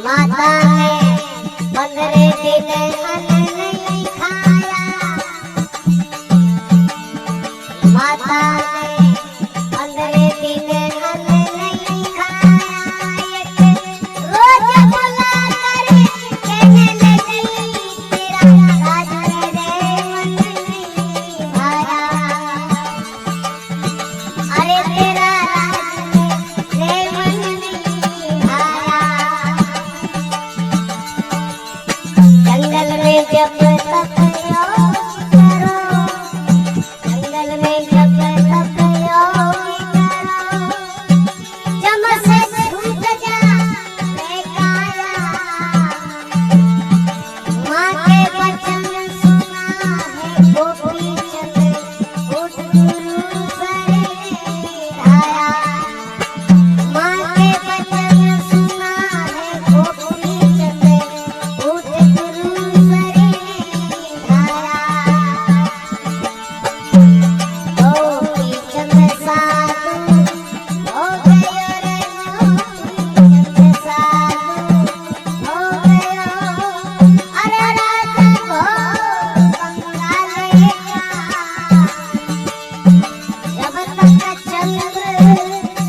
माता ने 15 दिन अन्न नहीं खाया, माता ने 15 दिन अन्न नहीं खाया। रोज बुला कर कहने लगी तेरा राज मेरे मन नहीं भाया। अरे तेरा राज मेरे मन नहीं भाया। जंगल में जब तप योग करो, जंगल में जब तप योग करो, जम से छूट जा काया। माँ के वचन सुना है गोपी चंद, उठ गुरु सरे धाया। माँ के वचन सुना है गोपी चंद, उठ गुरु सरे धाया। गोपी चंद साधु हो गयो रे, गोपी चंद साधु हो गयो। अरे राजा को बंगाले का, जब तक चंद्र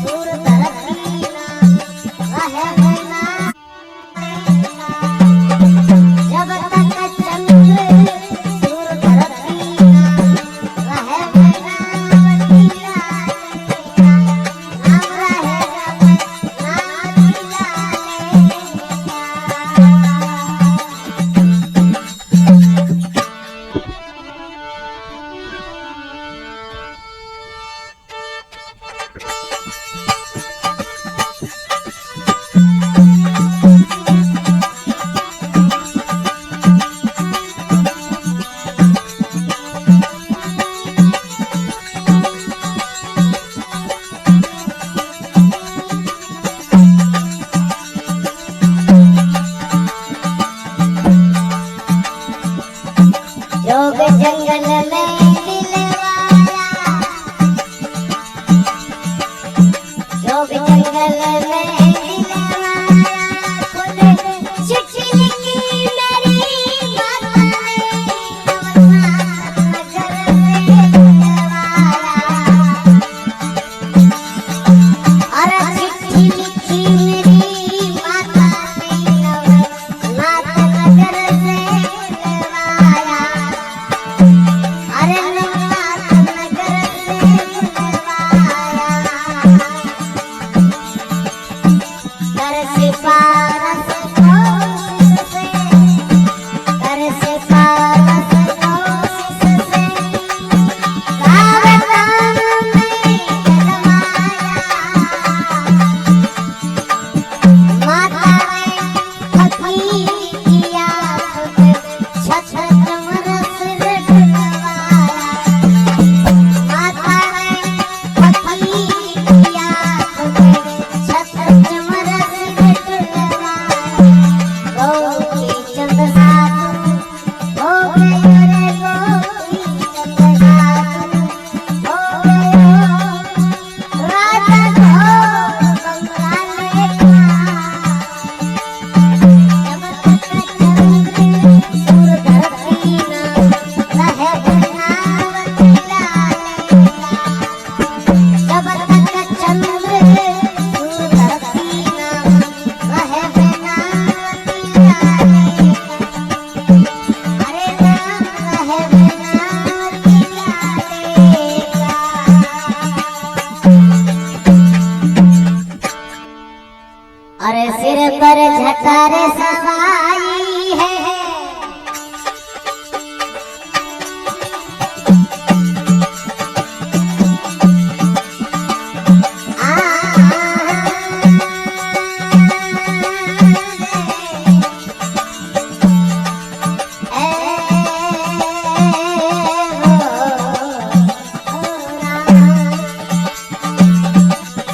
सूर धरती ना रहे ना, जब तक चंद्र सूर धरती ना रहे ना, वकीला नाम रहेगा नाम वकीला जोग जंगल में दिलवाया, जोग जंगल में दिलवाया। खुद चिट्ठी लिखी मेरी माता ने, नगर से दिलवाया। अरे चिट्ठी लिखी मेरी माता ने, नगर से दिलवाया। अरे नवनाथ नगर से बुलवाया। कर सिफारस कोशिश से, कर सिफारस कोशिश से, कागज़ां में जलवाया। माता ने फकीर किया खुद, छछन रस रटवाया। माता ने फकीर किया खुद, छछन रस रटवाया। गोपी चंद साधु हो गयो रे, गोपी चंद साधु हो गयो। राजा को बंगाले का, जब तक चंद्र सूर धरती ना रहे ना, वकीला जब तक चंद्र सूर धरती ना रहे ना, वकीला अरे नाम रहे ना, वकीला अरे सिर पर झटारे सवाई है,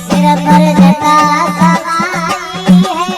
सिर पर जटा सवाई है।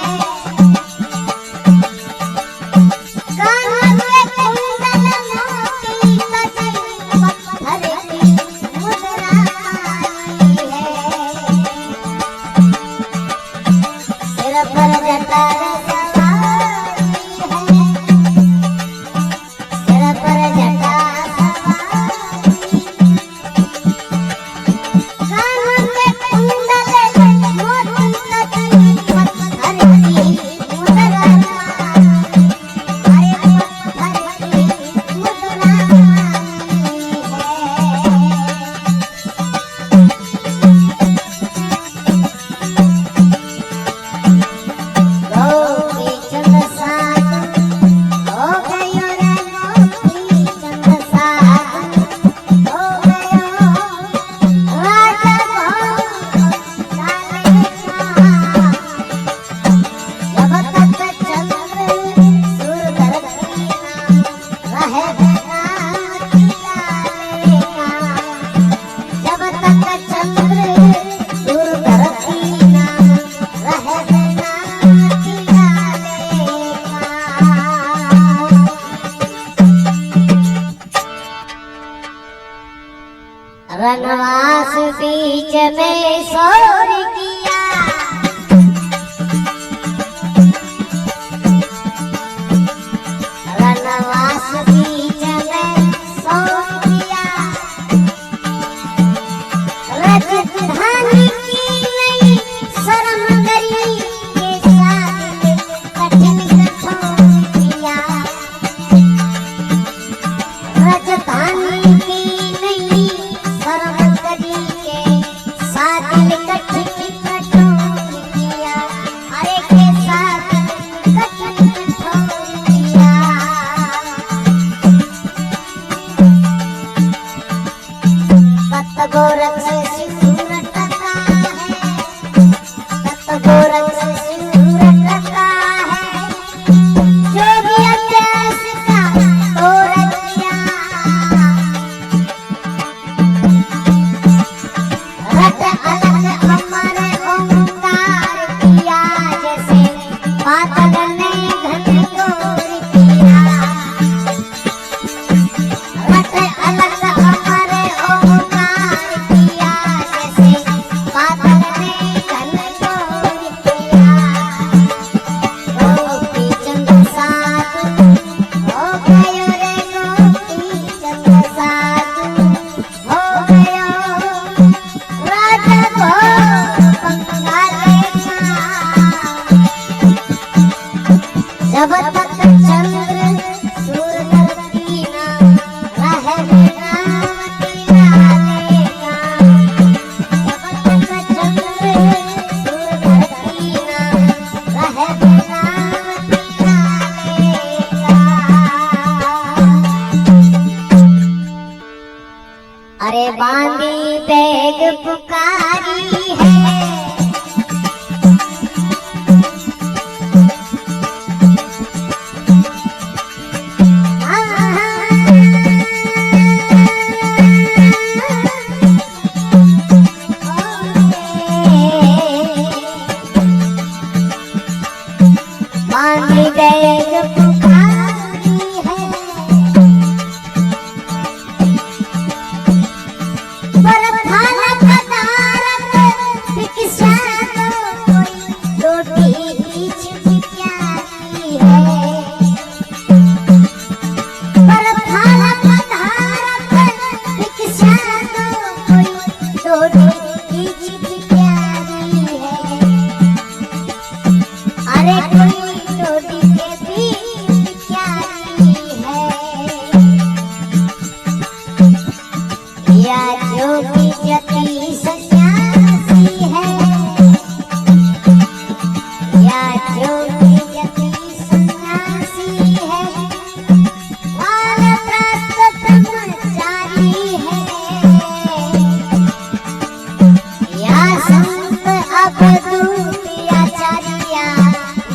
अब दूती आचार्या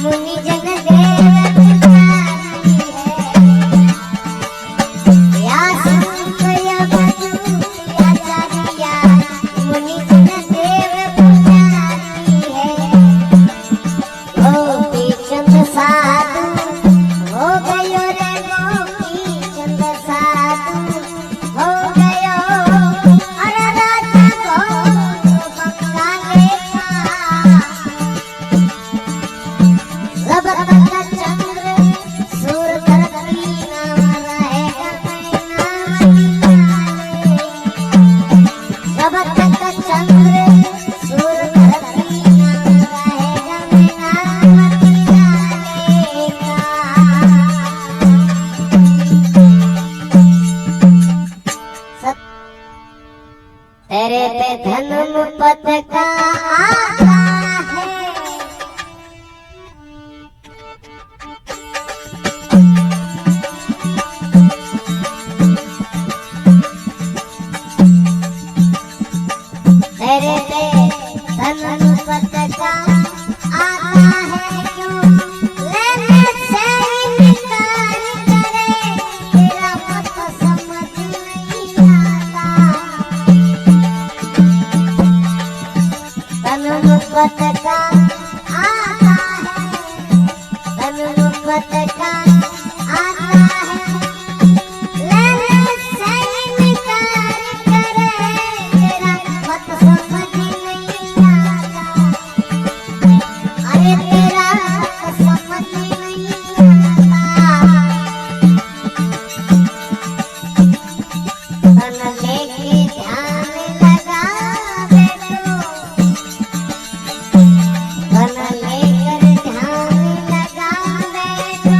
मुनि जन देव पुजारी है। व्यास अब दूती आचार्या मुनि जन देव पुजारी है। गोपी चंद साधु हो गयो रे गोपी चंद साधु हो गयो। अरे राजा को बक्का लेखा जब तक चंद्र सूर धरती नाम रहेगा मैं नाम निकाले। जब तक चंद्र सूर धरती नाम रहेगा मैं नाम निकालेगा। तेरे पे धन पद का आता है। तेरे पे धन पद का आता है क्यों लेने से इनकार करे। तेरा मत समझ नहीं आता। धनुपत का आता है। धनुपत का आता है लेने से इनकार करे। तेरा मत समझ नहीं आता। अरे तेरा मत समझ नहीं आता। धन लेके ध्यान लगा बैठो। धन लेकर ध्यान लगा बैठो।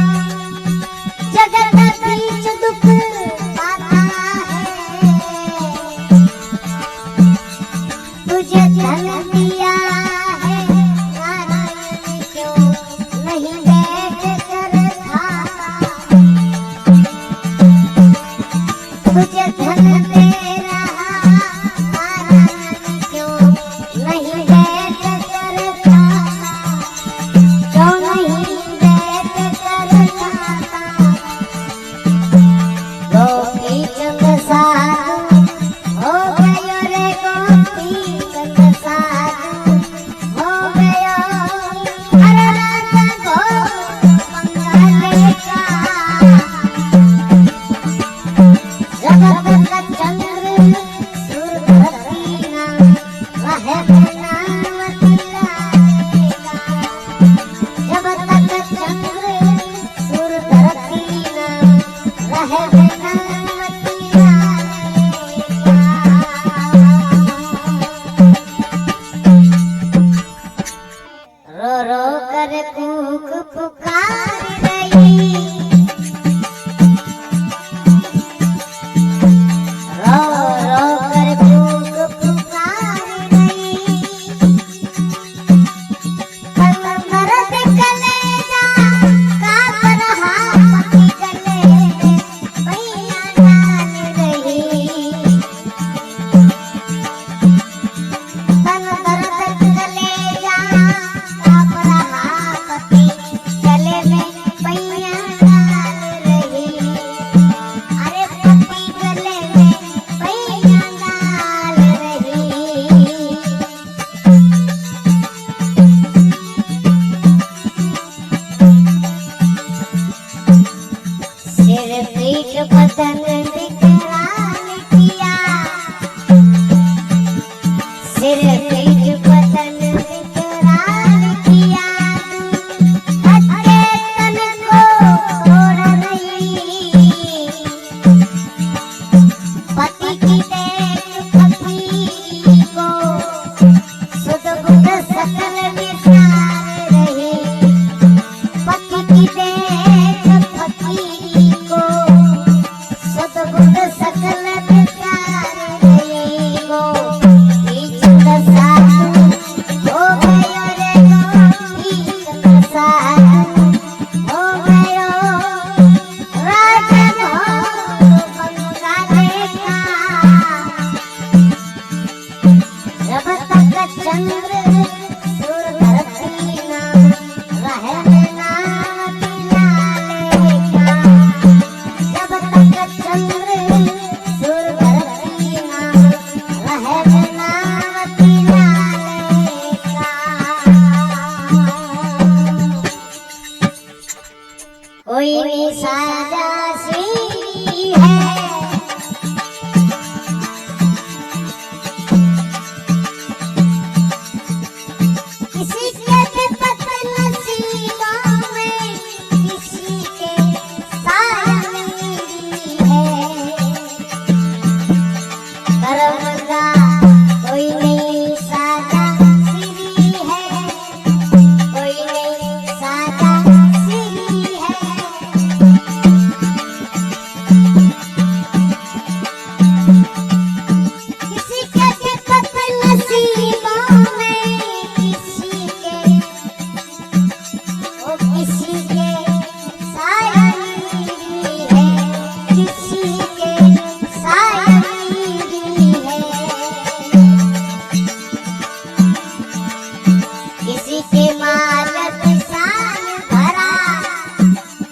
किसी के माल किसान भरा,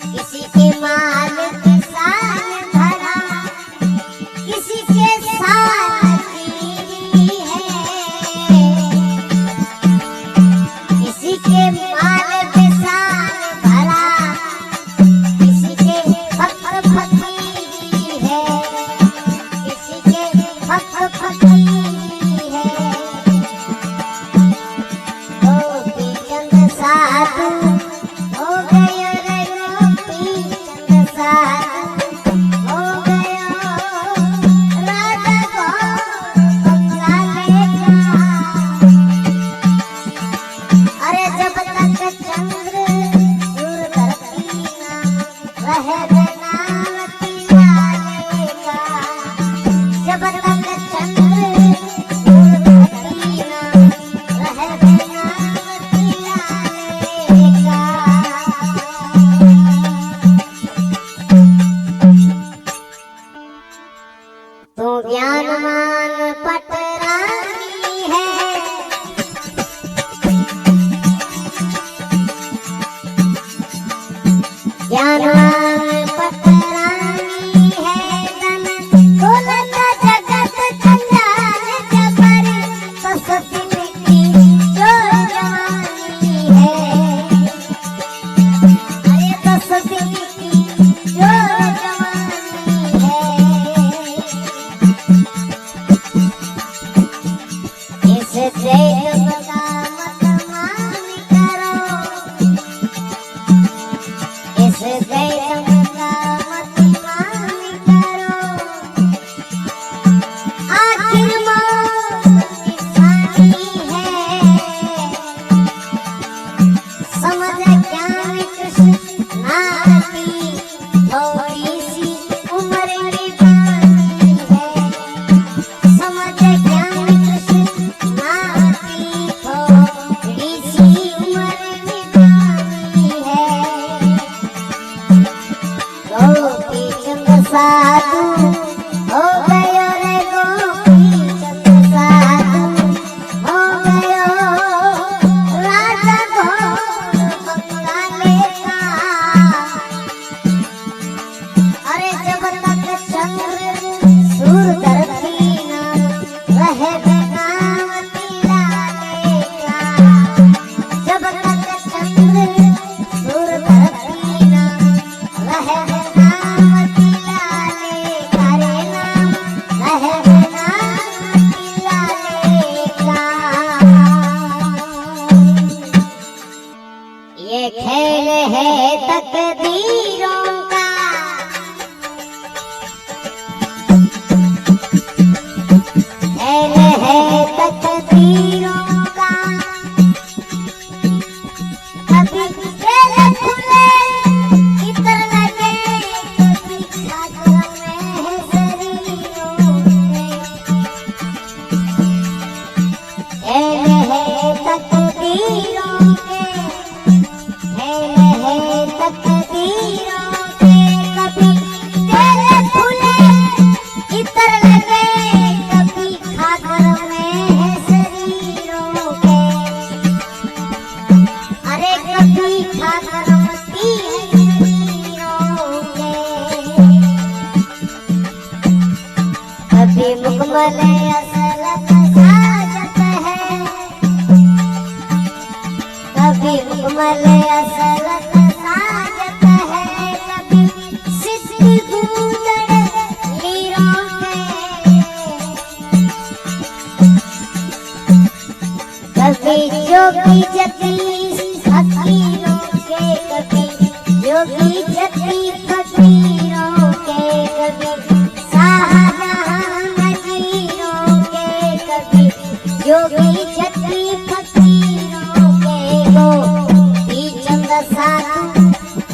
किसी के माल किसान भरा, किसी के साथ गिरी है, किसी के माल किसान भरा, किसी के फक्र फकीरी है, किसी के फक्र फकीरी है। गोपी चंद साधु हो गयो रे, गोपी चंद साधु हो गयो, राजा को बंगला लेगा। अरे जब तक चंद्र सूर्य धरती ना रहे बनावटी लालेगा, जब तक चंद्र सूर्य धरती ना रहे बनावटी लालेगा। तू ज्ञानवान पटरानी है, ज्ञानवान पटरानी है, धन दौलत जगत जंजाल जबर, कसती मिट्टी जो जवानी है। अरे कसती मिट्टी जो जवानी है। इस देव का मत मान करो, इस देव का मत मान करो, आखिर मौत किसानी है। समझ ज्ञान कृष्ण नाती, थोड़ी सी उम्र की बानी है। समझ ज्ञान कृष्ण नाती, थोड़ी सी उम्र की बानी है। गोपी चंद साधु हो गयो रे, गोपी चंद साधु हो गयो, राजा को बंगला लेगा। अरे जब तक चंद्र सूर्य धरती ना रहे बनावटी लालेगा, जब तक चंद्र सूर्य धरती ना रहे बनावटी लालेगा, रे नाम रहे बनावटी लालेगा। ये खेल है तकदीरों का, खेल है तकदीरों का। कभी खेल खुले इतर लगे, कभी खाकर में है शरीरों में। खेल है तकदीरों के, खेल है तकदीरों के। कभी खेल खुले इतर लगे, कभी खाकर में है शरीरों के। अरे कभी खाकर मती है शरीरों के। कभी मुकम्मल असलत साजत है, कभी मुकम्मल असलत साजत है, कभी सिद्ध गूंजड़ लीरों के। कभी जोगी जती फकीरों के, कभी जोगी जती फकीरों के। कभी शाहजहां नजीरों के, कभी जोगी जती फकीरों के। गोपी चंद साधु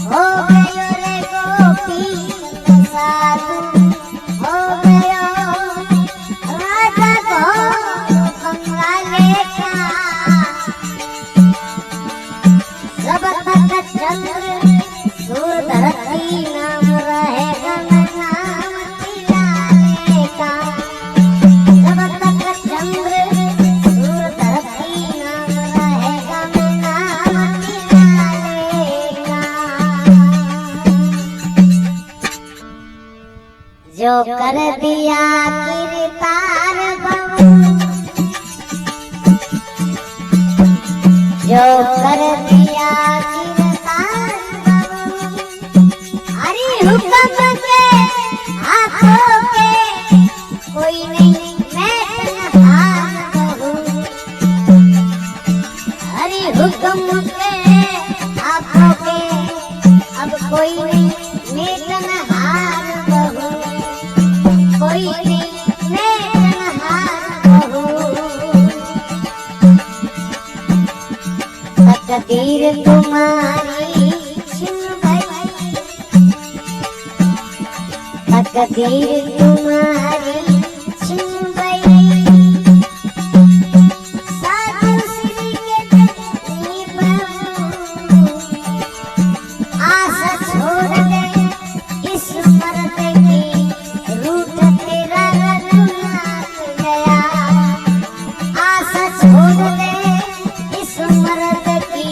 हो गयो रे, गोपी चंद साधु हो गयो, राजा को बंगला लेगा। जब तक चंद्र सूर्य जो कर दिया गिरतार बहू, जो कर दिया गिरतार बहू, अरे हुक्म के हाथों के कोई नहीं मैं हाथ बहू, अरे हुक्म के हाथों के अब कोई नहीं मेटन हार बहू, कोई नहीं मेटन हार बहू। तकदीर तुम्हारी छिन गई, तकदीर तुम्हारी छिन गई, साधु श्री के जनी बहू, आस छोड़ दे इस मर्द की, रूठ तेरा रघुनाथ गया, आस छोड़ दे इस मर्द की,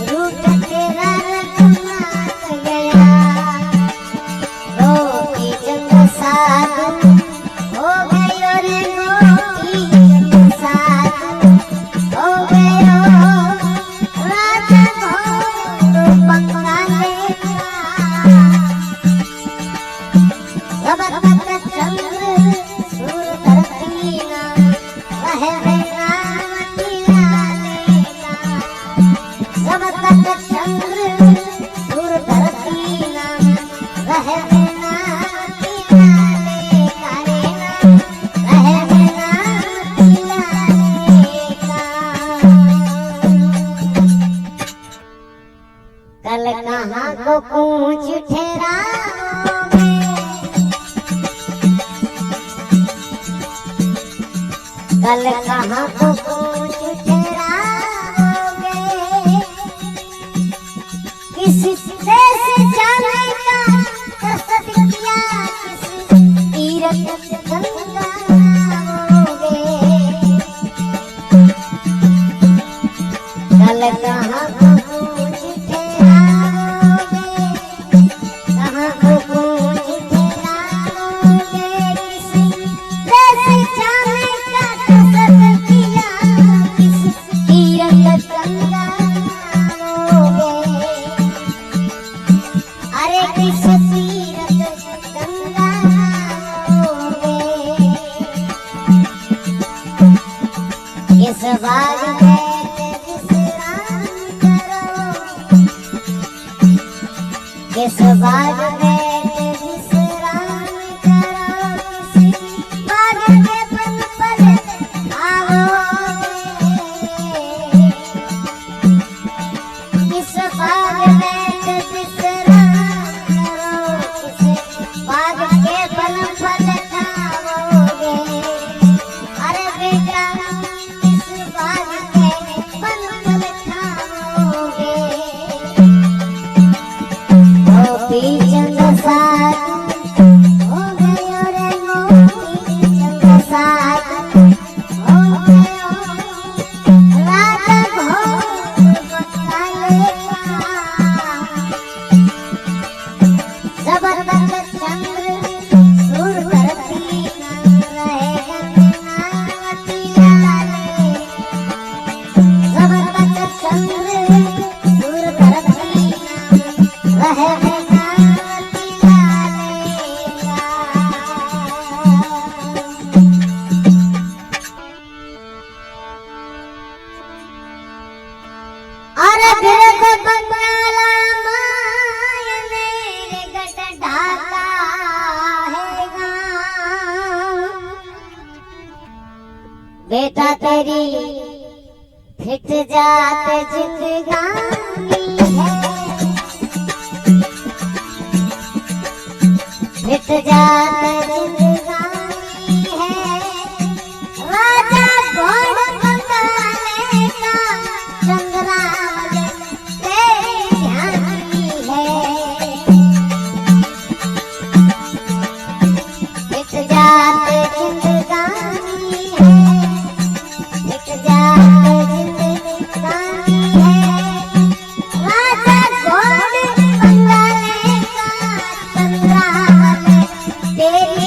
रूठ तेरा रघुनाथ गया। गोपी चंद साधु हो गयो रे, गोपी चंद साधु हो गयो, राजा घोर पंगा लेगा, सब तक चंद्र सूर धरती ना रहे नावती लालेगा, सब तक चंद्र सूर धरती ना रहे नावती लालेगा, रहे नावती लालेगा। कल कहाँ को कूच ठहराओगे, कल कहाँ को कूच ठहराओगे, किस देश जाने का कसद किया, किस तीरथ गंगा नहाओगे, कल कहाँ को कूच ठहराओगे, कहाँ को कूच ठहराओगे, किसी देश जाने का कसद किया, किस तीरथ गंगा नहाओगे, अरे किस तीरथ गंगा नहाओगे। इस बाग बैठ विश्राम करो, इस बाग बैठ विश्राम करो, किसी बाग के पन पर आओगे, इस बाग बैठ विश्राम करो, किसी बाग के पन पर आओगे, अरे बेटा इस बाग के पन पर आओगे। गोपी चंद साधु हो गयो रे, गोपी चंद साधु हो गयो, राजा घोर पंगा लेगा, सब तक चंद्र सूर धरती ना रहेगा नावती लालेगा, सब तक चंद्र सूर धरती ना रहेगा नावती लालेगा। अरे बिरग बंगाला माय मेरे गट ढाका है गाँव, बेटा तेरी फिट जात जिंदगानी है, फिट जात जिंदगानी है, राजा घोड़ बंगाले का चंद्रावल तेरी ध्यानी है, फिट जात जिंदगानी है, फिट जात जिंदगानी है, राजा घोड़ बंगाले का चंद्रावल तेरी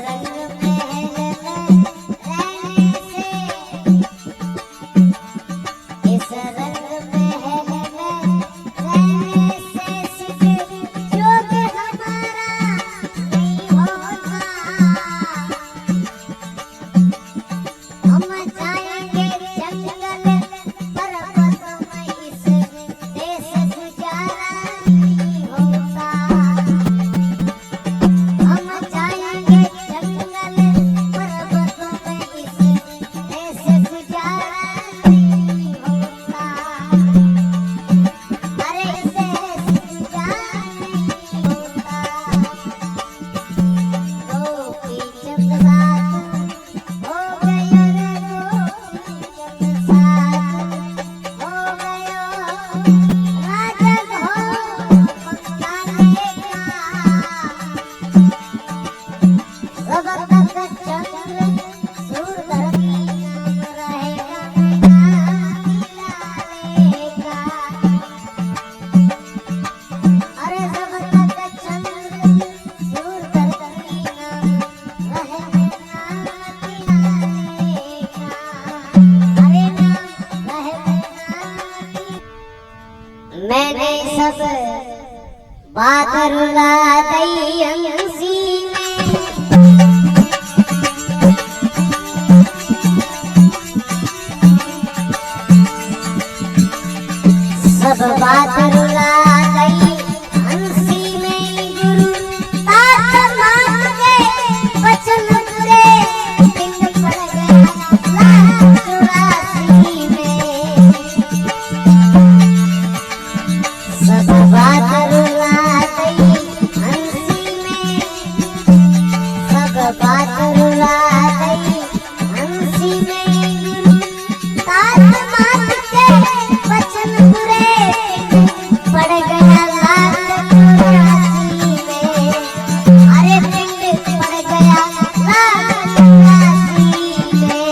रंग महल में रहने से, इस रंग महल में रहने से सिर्फ जोग हमारा नहीं होता। हम जाएंगे जंगल पर्वतों में, इस देश गुजारा नहीं होता। हम जाएंगे जंगल पर्वतों में, इस देश गुजारा नहीं होता। अरे इस देश गुजारा नहीं होता। गोपी चंद साथ हो गयो रे, गोपी चंद साथ हो गयो, राजा घोर पकाने का। जब तक चंद्र सूरधर की नाम रहेगा, लाले का। अरे जब तक चंद्र सूरधर की नाम रहेगा, लाले का। अरे नाम रहेगा। मैंने सब बात रुला दी अंसी में, सब बात रुला गई हंसी में। गुरु तात मान गए वचन पूरे, पिंड पड़ गया लाख 84 में। सब बात रुला गई हंसी में, सब बात रुला गई हंसी में। गुरु तात मान के वचन पूरे, पड़ गया लाख 84 में। अरे पिंड पड़ गया लाख 84 में।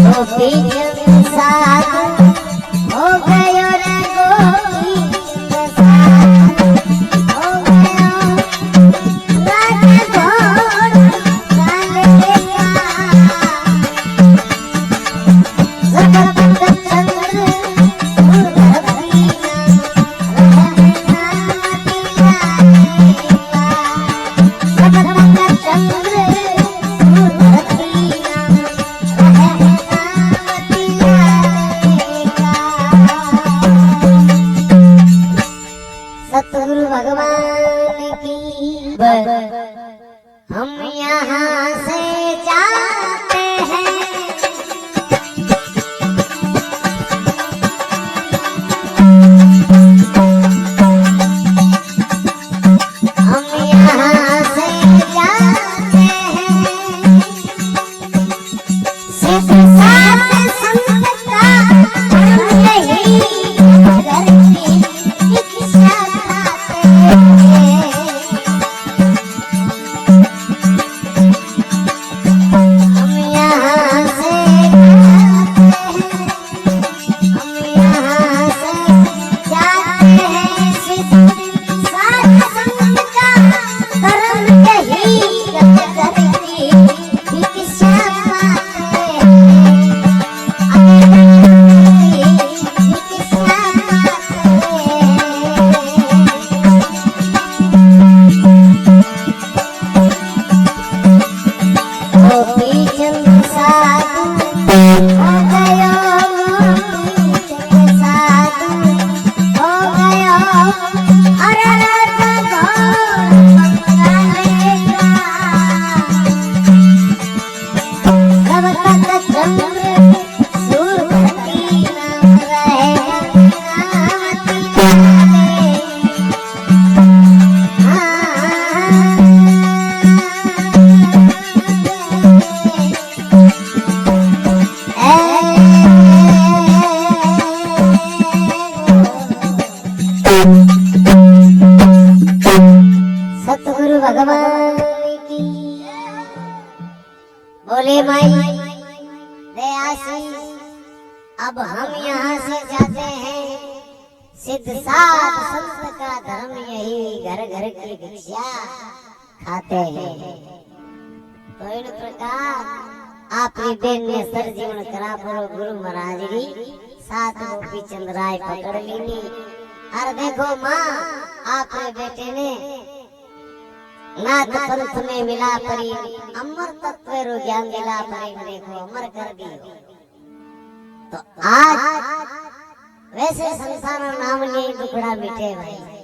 गोपी चंद साथ हो गयो रे, गोपी चंद साथ हो गयो, राजा घोर पकाने का। जब तक चंद्र सूरधर की नाम रहेगा, लाले का। जब तक चंद्र सूरधर की नाम रहेगा, लाले का। सतगुरु भगवान की हम यहाँ से जाते हैं। हम यहाँ से जाते हैं, सिर्फ साथ संग का हम यही घर की भिक्षा खाते हैं। हम यहाँ से जाते हैं, हम यहाँ से जाते हैं, सिर्फ साथ संग का कर्म यही घर की भिक्षा खाते हैं। गोपी चंद साथ हो गयो, गोपी चंद साथ हो गयो, अरे राजा घोर पकाने का। जब तक चंद्र सूरधर की नाम रहेगा, लाले। सतगुरु भगवान की बोले माई दया से अब हम यहाँ से जाते हैं, सिद्ध साध संत का धर्म यही, घर घर की भिक्षा खाते हैं। तो इन प्रकार आपरी बेन ने सरजीवन करा बोलो गुरु महाराज री साथ गोपी चंद राय पकड़ लीनी। अरे देखो माँ, आपरे बेटे ने नाथ पंथ में मिला परी, अमर तत्व रो ज्ञान दिला परी, देखो अमर कर दियो। तो आज वैसे संसार नाम लिए दुखड़ा मिटे भाई।